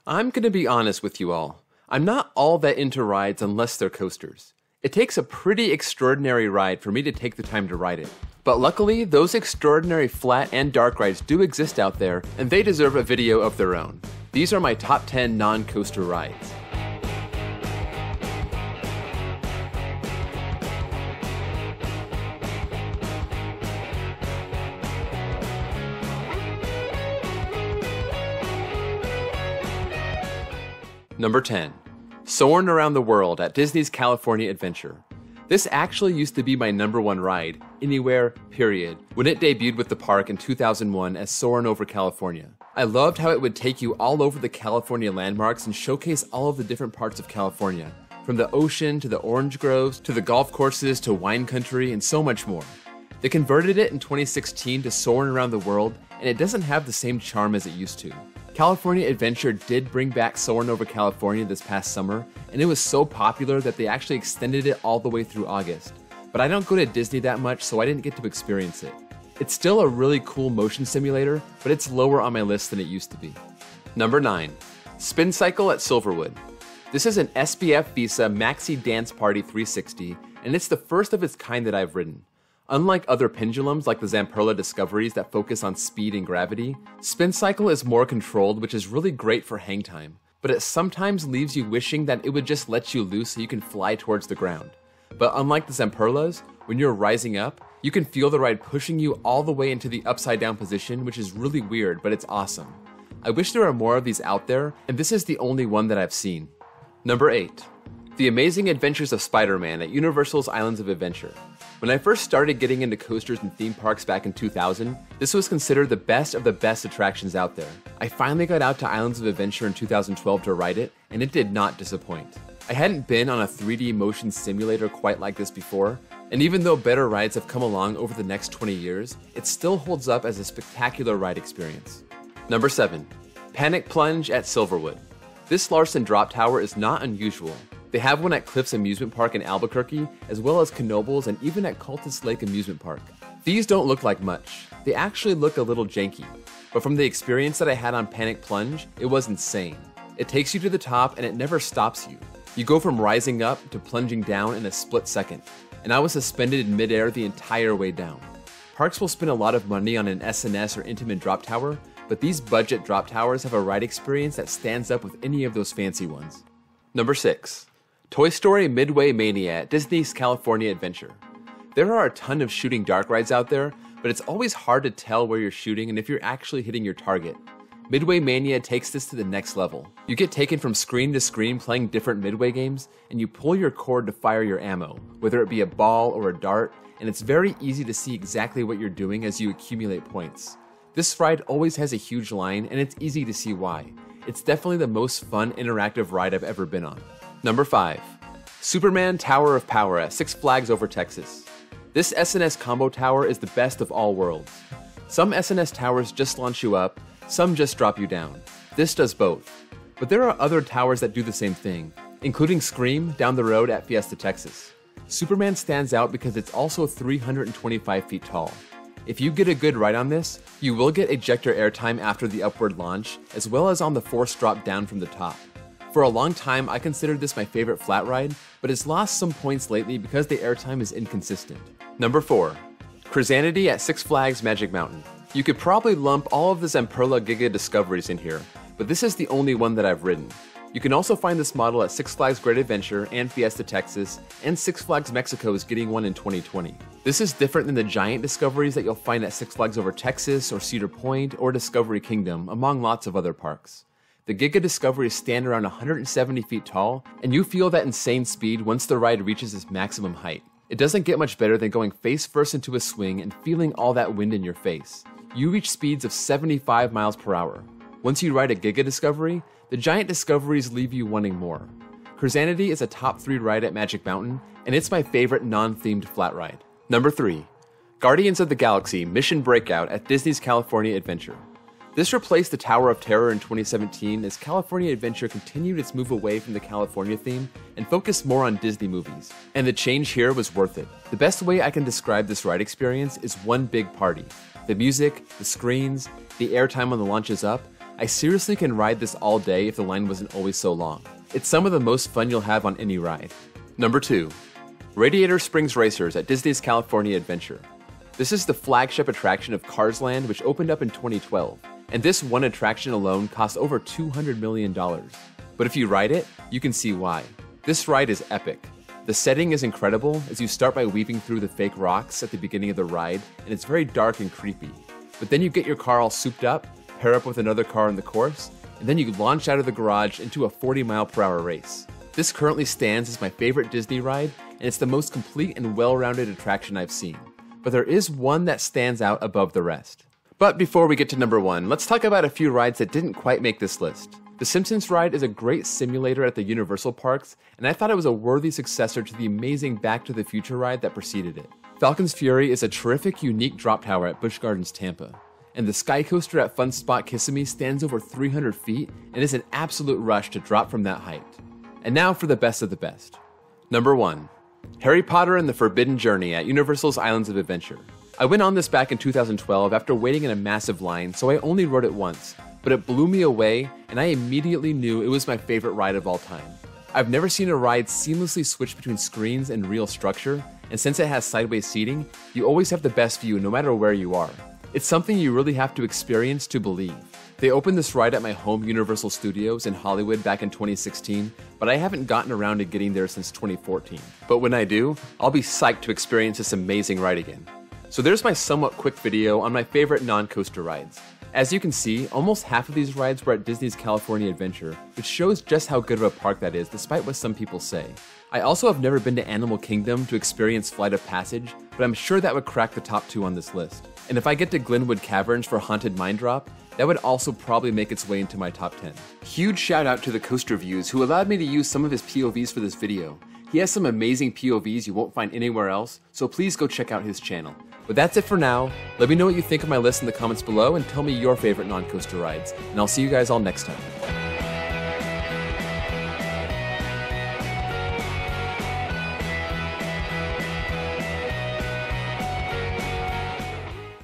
I'm gonna be honest with you all. I'm not all that into rides unless they're coasters. It takes a pretty extraordinary ride for me to take the time to ride it. But luckily, those extraordinary flat and dark rides do exist out there, and they deserve a video of their own. These are my top 10 non-coaster rides. Number 10. Soarin' Around the World at Disney's California Adventure. This actually used to be my number one ride, anywhere, period, when it debuted with the park in 2001 as Soarin' Over California. I loved how it would take you all over the California landmarks and showcase all of the different parts of California, from the ocean to the orange groves to the golf courses to wine country and so much more. They converted it in 2016 to Soarin' Around the World, and it doesn't have the same charm as it used to. California Adventure did bring back Soarin' Over California this past summer, and it was so popular that they actually extended it all the way through August. But I don't go to Disney that much, so I didn't get to experience it. It's still a really cool motion simulator, but it's lower on my list than it used to be. Number 9. Spin Cycle at Silverwood. This is an SBF Visa Maxi Dance Party 360, and it's the first of its kind that I've ridden. Unlike other pendulums like the Zamperla Discoveries that focus on speed and gravity, Spin Cycle is more controlled, which is really great for hang time, but it sometimes leaves you wishing that it would just let you loose so you can fly towards the ground. But unlike the Zamperlas, when you're rising up, you can feel the ride pushing you all the way into the upside down position, which is really weird, but it's awesome. I wish there were more of these out there, and this is the only one that I've seen. Number 8. The Amazing Adventures of Spider-Man at Universal's Islands of Adventure. When I first started getting into coasters and theme parks back in 2000, this was considered the best of the best attractions out there. I finally got out to Islands of Adventure in 2012 to ride it, and it did not disappoint. I hadn't been on a 3D motion simulator quite like this before, and even though better rides have come along over the next 20 years, it still holds up as a spectacular ride experience. Number 7. Panic Plunge at Silverwood. This Larson drop tower is not unusual. They have one at Cliffs Amusement Park in Albuquerque, as well as Knoebels and even at Cultus Lake Amusement Park. These don't look like much. They actually look a little janky. But from the experience that I had on Panic Plunge, it was insane. It takes you to the top and it never stops you. You go from rising up to plunging down in a split second, and I was suspended in midair the entire way down. Parks will spend a lot of money on an SNS or Intamin drop tower, but these budget drop towers have a ride experience that stands up with any of those fancy ones. Number 6. Toy Story Midway Mania at Disney's California Adventure. There are a ton of shooting dark rides out there, but it's always hard to tell where you're shooting and if you're actually hitting your target. Midway Mania takes this to the next level. You get taken from screen to screen playing different Midway games, and you pull your cord to fire your ammo, whether it be a ball or a dart, and it's very easy to see exactly what you're doing as you accumulate points. This ride always has a huge line, and it's easy to see why. It's definitely the most fun interactive ride I've ever been on. Number 5. Superman Tower of Power at Six Flags Over Texas. This SNS combo tower is the best of all worlds. Some SNS towers just launch you up, some just drop you down. This does both. But there are other towers that do the same thing, including Scream down the road at Fiesta, Texas. Superman stands out because it's also 325 feet tall. If you get a good ride on this, you will get ejector airtime after the upward launch, as well as on the forced drop down from the top. For a long time, I considered this my favorite flat ride, but it's lost some points lately because the airtime is inconsistent. Number 4. Crisanity at Six Flags Magic Mountain. You could probably lump all of the Zamperla Giga Discoveries in here, but this is the only one that I've ridden. You can also find this model at Six Flags Great Adventure and Fiesta, Texas, and Six Flags Mexico is getting one in 2020. This is different than the giant Discoveries that you'll find at Six Flags Over Texas or Cedar Point or Discovery Kingdom, among lots of other parks. The Giga Discoveries stand around 170 feet tall, and you feel that insane speed once the ride reaches its maximum height. It doesn't get much better than going face first into a swing and feeling all that wind in your face. You reach speeds of 75 miles per hour. Once you ride a Giga Discovery, the giant Discoveries leave you wanting more. Crisanity is a top 3 ride at Magic Mountain, and it's my favorite non-themed flat ride. Number 3. Guardians of the Galaxy Mission Breakout at Disney's California Adventure. This replaced the Tower of Terror in 2017 as California Adventure continued its move away from the California theme and focused more on Disney movies. And the change here was worth it. The best way I can describe this ride experience is one big party. The music, the screens, the airtime on the launches up, I seriously can ride this all day if the line wasn't always so long. It's some of the most fun you'll have on any ride. Number 2. Radiator Springs Racers at Disney's California Adventure. This is the flagship attraction of Cars Land, which opened up in 2012, and this one attraction alone costs over $200 million. But if you ride it, you can see why. This ride is epic. The setting is incredible as you start by weaving through the fake rocks at the beginning of the ride, and it's very dark and creepy. But then you get your car all souped up, pair up with another car on the course, and then you launch out of the garage into a 40-mile-per-hour race. This currently stands as my favorite Disney ride, and it's the most complete and well-rounded attraction I've seen. But there is one that stands out above the rest. But before we get to number 1, let's talk about a few rides that didn't quite make this list. The Simpsons ride is a great simulator at the Universal Parks, and I thought it was a worthy successor to the amazing Back to the Future ride that preceded it. Falcon's Fury is a terrific, unique drop tower at Busch Gardens, Tampa. And the Sky Coaster at Fun Spot Kissimmee stands over 300 feet and is an absolute rush to drop from that height. And now for the best of the best. Number 1. Harry Potter and the Forbidden Journey at Universal's Islands of Adventure. I went on this back in 2012 after waiting in a massive line, so I only rode it once, but it blew me away and I immediately knew it was my favorite ride of all time. I've never seen a ride seamlessly switch between screens and real structure, and since it has sideways seating, you always have the best view no matter where you are. It's something you really have to experience to believe. They opened this ride at my home Universal Studios in Hollywood back in 2016, but I haven't gotten around to getting there since 2014. But when I do, I'll be psyched to experience this amazing ride again. So there's my somewhat quick video on my favorite non-coaster rides. As you can see, almost half of these rides were at Disney's California Adventure, which shows just how good of a park that is despite what some people say. I also have never been to Animal Kingdom to experience Flight of Passage, but I'm sure that would crack the top 2 on this list. And if I get to Glenwood Caverns for Haunted Mine Drop, that would also probably make its way into my top 10. Huge shout out to the Coaster Views who allowed me to use some of his POVs for this video. He has some amazing POVs you won't find anywhere else, so please go check out his channel. But that's it for now. Let me know what you think of my list in the comments below and tell me your favorite non-coaster rides, and I'll see you guys all next time.